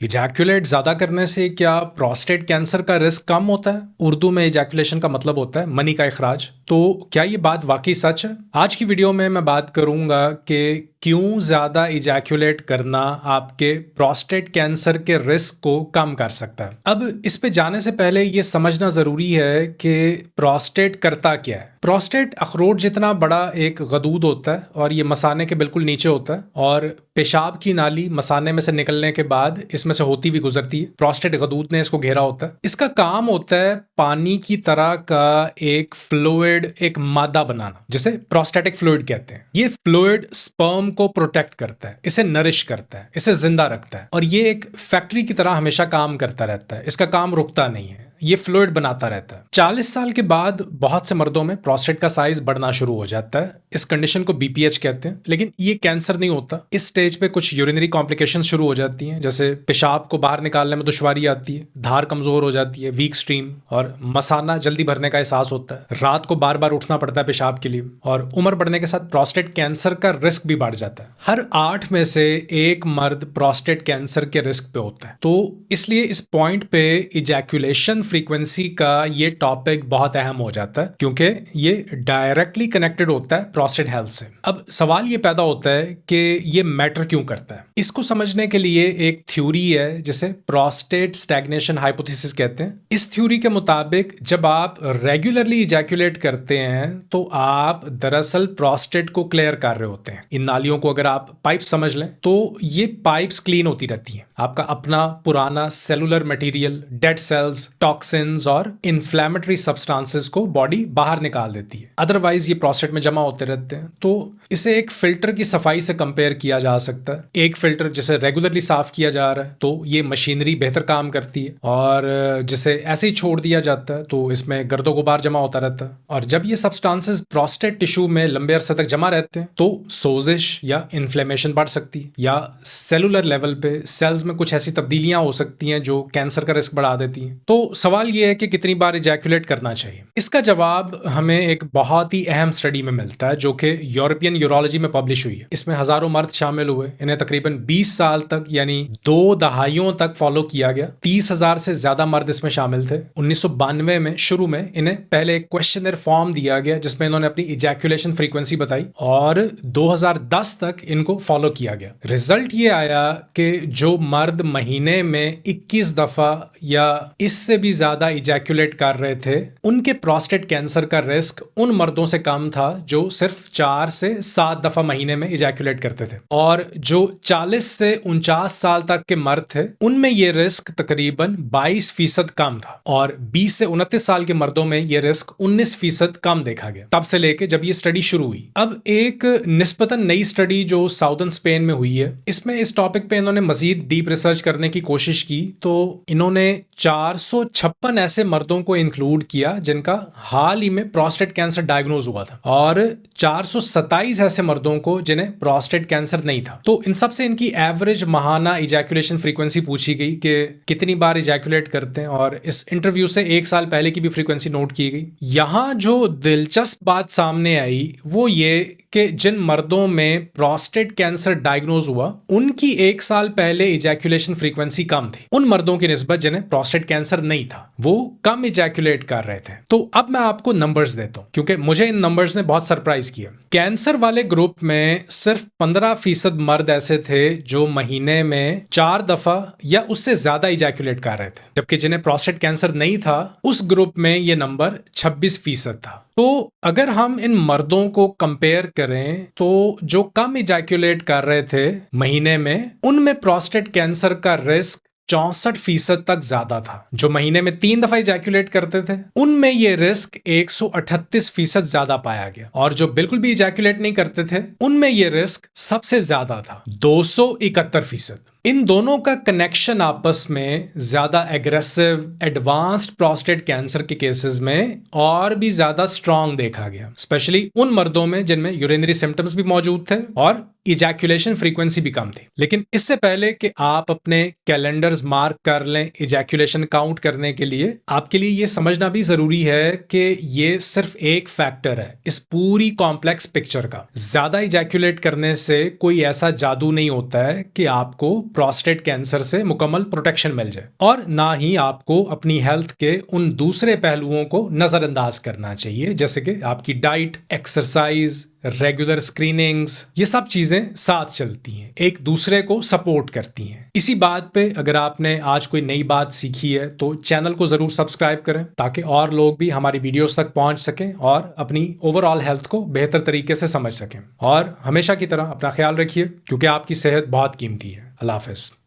Ejaculate ज्यादा करने से क्या प्रोस्टेट कैंसर का रिस्क कम होता है? उर्दू में इजैकुलेशन का मतलब होता है मनी का इखराज। तो क्या ये बात वाकई सच है? आज की वीडियो में मैं बात करूंगा कि क्यों ज्यादा इजैकुलेट करना आपके प्रोस्टेट कैंसर के रिस्क को कम कर सकता है। अब इस पे जाने से पहले ये समझना जरूरी है कि प्रोस्टेट करता क्या है। प्रोस्टेट अखरोट जितना बड़ा एक गदूद होता है और ये मसाने के बिल्कुल नीचे होता है, और पेशाब की नाली मसाने में से निकलने के बाद इसमें से होती भी गुजरती है। प्रोस्टेट गदूद ने इसको घेरा होता है। इसका काम होता है पानी की तरह का एक फ्लूइड, एक मादा बनाना, जिसे प्रोस्टेटिक फ्लूइड कहते हैं। ये फ्लूइड स्पर्म को प्रोटेक्ट करता है, इसे नरिश करता है, इसे जिंदा रखता है, और ये एक फैक्ट्री की तरह हमेशा काम करता रहता है। इसका काम रुकता नहीं है, ये फ्लूइड बनाता रहता है। 40 साल के बाद बहुत से मर्दों में प्रोस्टेट का साइज बढ़ना शुरू हो जाता है। इस कंडीशन को बीपीएच कहते हैं, लेकिन ये कैंसर नहीं होता। इस स्टेज पे कुछ यूरिनरी कॉम्प्लिकेशंस शुरू हो जाती हैं, जैसे पेशाब को बाहर निकालने में दुश्वारी आती है, धार कमजोर हो जाती है, वीक स्ट्रीम, और मसाना जल्दी भरने का एहसास होता है। रात को बार बार उठना पड़ता है पेशाब के लिए, और उम्र बढ़ने के साथ प्रोस्टेट कैंसर का रिस्क भी बढ़ जाता है। हर 8 में से एक मर्द प्रोस्टेट कैंसर के रिस्क पे होता है। तो इसलिए इस पॉइंट पे इजैकुलेशन फ्रीक्वेंसी का ये टॉपिक बहुत अहम हो जाता है, क्योंकि ये डायरेक्टली कनेक्टेड होता है प्रोस्टेट हेल्थ से। अब सवाल ये पैदा होता है कि ये मैटर क्यों करता है। इसको समझने के लिए एक थ्योरी है जिसे प्रोस्टेट स्टैग्नेशन हाइपोथेसिस कहते हैं। इस थ्योरी के मुताबिक जब आप रेगुलरली इजैकुलेट करते हैं तो आप दरअसल प्रोस्टेट को क्लियर कर रहे होते हैं। इन नालियों को अगर आप पाइप समझ लें तो ये पाइप्स क्लीन होती रहती हैं। आपका अपना पुराना cellular material, dead cells, toxins और इन्फ्लेमेटरी सब्सटेंसेस को बॉडी बाहर निकाल देती है। अदरवाइज ये प्रोस्टेट में जमा होते रहते हैं। तो इसे एक फिल्टर की सफाई से कंपेयर किया जा सकता है। एक फिल्टर जिसे रेगुलरली साफ किया जा रहा है तो ये मशीनरी बेहतर काम करती है, और जिसे ऐसे ही छोड़ दिया जाता है तो इसमें गर्दो गुबार जमा होता रहता है। और जब ये सब्सटेंसेस प्रोस्टेट टिश्यू में लंबे अरसे तक जमा रहते हैं तो सोजिश या इन्फ्लेमेशन बढ़ सकती है, या सेलुलर लेवल पे सेल्स में कुछ ऐसी तब्दीलियां हो सकती हैं जो कैंसर का रिस्क बढ़ा देती हैं। तो सवाल यह है कि कितनी बार इजैकुलेट करना चाहिए। इसका जवाब हमें एक बहुत ही अहम स्टडी में मिलता है जो कि यूरोपियन यूरोलॉजी में पब्लिश हुई है। इसमें हजारों मर्द शामिल हुए। इन्हें तकरीबन 20 साल तक यानी 2 दहाइयों तक फॉलो किया गया। 30,000 से ज्यादा मर्द इसमें शामिल थे। 1992 में शुरू में इन्हें पहले एक क्वेश्चनर फॉर्म दिया गया जिसमें इन्होंने अपनी इजैकुलेशन फ्रीक्वेंसी बताई, और 2010 तक इनको फॉलो किया गया। रिजल्ट ये आया कि जो मर्द महीने में 21 दफा या इससे भी ज्यादा इजैकुलेट कर रहे थे, उनके प्रोस्टेट कैंसर का रिस्क उन मर्दों से कम था जो सिर्फ 4 से 7 दफा महीने में इजैकुलेट करते थे। और जो 40 से 49 साल तक के मर्द थे उनमें यह रिस्क तकरीबन 22% कम था, और 20 से 29 साल के मर्दों में यह रिस्क 19% कम देखा गया तब से लेके जब यह स्टडी शुरू हुई। अब एक निस्बतन नई स्टडी जो साउदर्न स्पेन में हुई है, इसमें इस टॉपिक पे इन्होंने मजीद डीप रिसर्च करने की कोशिश की। तो इन्होंने 456 ऐसे मर्दों को इंक्लूड किया जिनका हाल ही में प्रोस्टेट कैंसर डायग्नोज हुआ था, और 427 ऐसे मर्दों को जिन्हें प्रोस्टेट कैंसर नहीं था। तो इन सब से इनकी एवरेज माहाना इजैकुलेशन फ्रीक्वेंसी पूछी गई कि कितनी बार इजैकुलेट करते हैं, और इस इंटरव्यू से 1 साल पहले की भी फ्रीक्वेंसी नोट की गई। यहां जो दिलचस्प बात सामने आई वो ये कि जिन मर्दों में प्रोस्टेट कैंसर डायग्नोज हुआ उनकी 1 साल पहले इजैकुलेशन फ्रीक्वेंसी कम थी उन मर्दों की निस्बत जिन्हें प्रोस्टेट कैंसर नहीं था। वो कम इजैकुलेट कर रहे थे। तो अब मैं आपको नंबर्स देता हूं क्योंकि मुझे इन नंबर्स ने बहुत सरप्राइज किया। कैंसर वाले ग्रुप में सिर्फ 15% मर्द ऐसे थे जो महीने में 4 दफा या उससे ज्यादा इजैकुलेट कर रहे थे, जबकि जिन्हें प्रोस्टेट कैंसर नहीं था उस ग्रुप में यह नंबर 26% था। तो अगर हम इन मर्दों को कंपेयर करें तो जो कम इजैकुलेट कर रहे थे महीने में, उनमें प्रोस्टेट कैंसर का रिस्क 64% तक ज्यादा था। जो महीने में 3 दफा इजैकुलेट करते थे उनमें यह रिस्क 138% ज्यादा पाया गया, और जो बिल्कुल भी इजैकुलेट नहीं करते थे उनमें यह रिस्क सबसे ज्यादा था, 271%। इन दोनों का कनेक्शन आपस में ज्यादा एग्रेसिव एडवांस्ड प्रोस्टेट कैंसर के केसेस में और भी ज्यादा स्ट्रांग देखा गया, स्पेशली उन मर्दों में जिनमें यूरिनरी सिम्टम्स भी मौजूद थे और इजैकुलेशन फ्रीक्वेंसी भी कम थी। लेकिन इससे पहले कि आप अपने कैलेंडर्स मार्क कर लें इजैकुलेशन काउंट करने के लिए, आपके लिए यह समझना भी जरूरी है कि यह सिर्फ एक फैक्टर है इस पूरी कॉम्प्लेक्स पिक्चर का। ज्यादा इजैकुलेट करने से कोई ऐसा जादू नहीं होता है कि आपको प्रोस्टेट कैंसर से मुकम्मल प्रोटेक्शन मिल जाए, और ना ही आपको अपनी हेल्थ के उन दूसरे पहलुओं को नजरअंदाज करना चाहिए, जैसे कि आपकी डाइट, एक्सरसाइज, रेगुलर स्क्रीनिंग्स। ये सब चीजें साथ चलती हैं, एक दूसरे को सपोर्ट करती हैं। इसी बात पे अगर आपने आज कोई नई बात सीखी है तो चैनल को जरूर सब्सक्राइब करें, ताकि और लोग भी हमारी वीडियोस तक पहुंच सकें और अपनी ओवरऑल हेल्थ को बेहतर तरीके से समझ सकें। और हमेशा की तरह अपना ख्याल रखिए, क्योंकि आपकी सेहत बहुत कीमती है। अल्लाह हाफिज।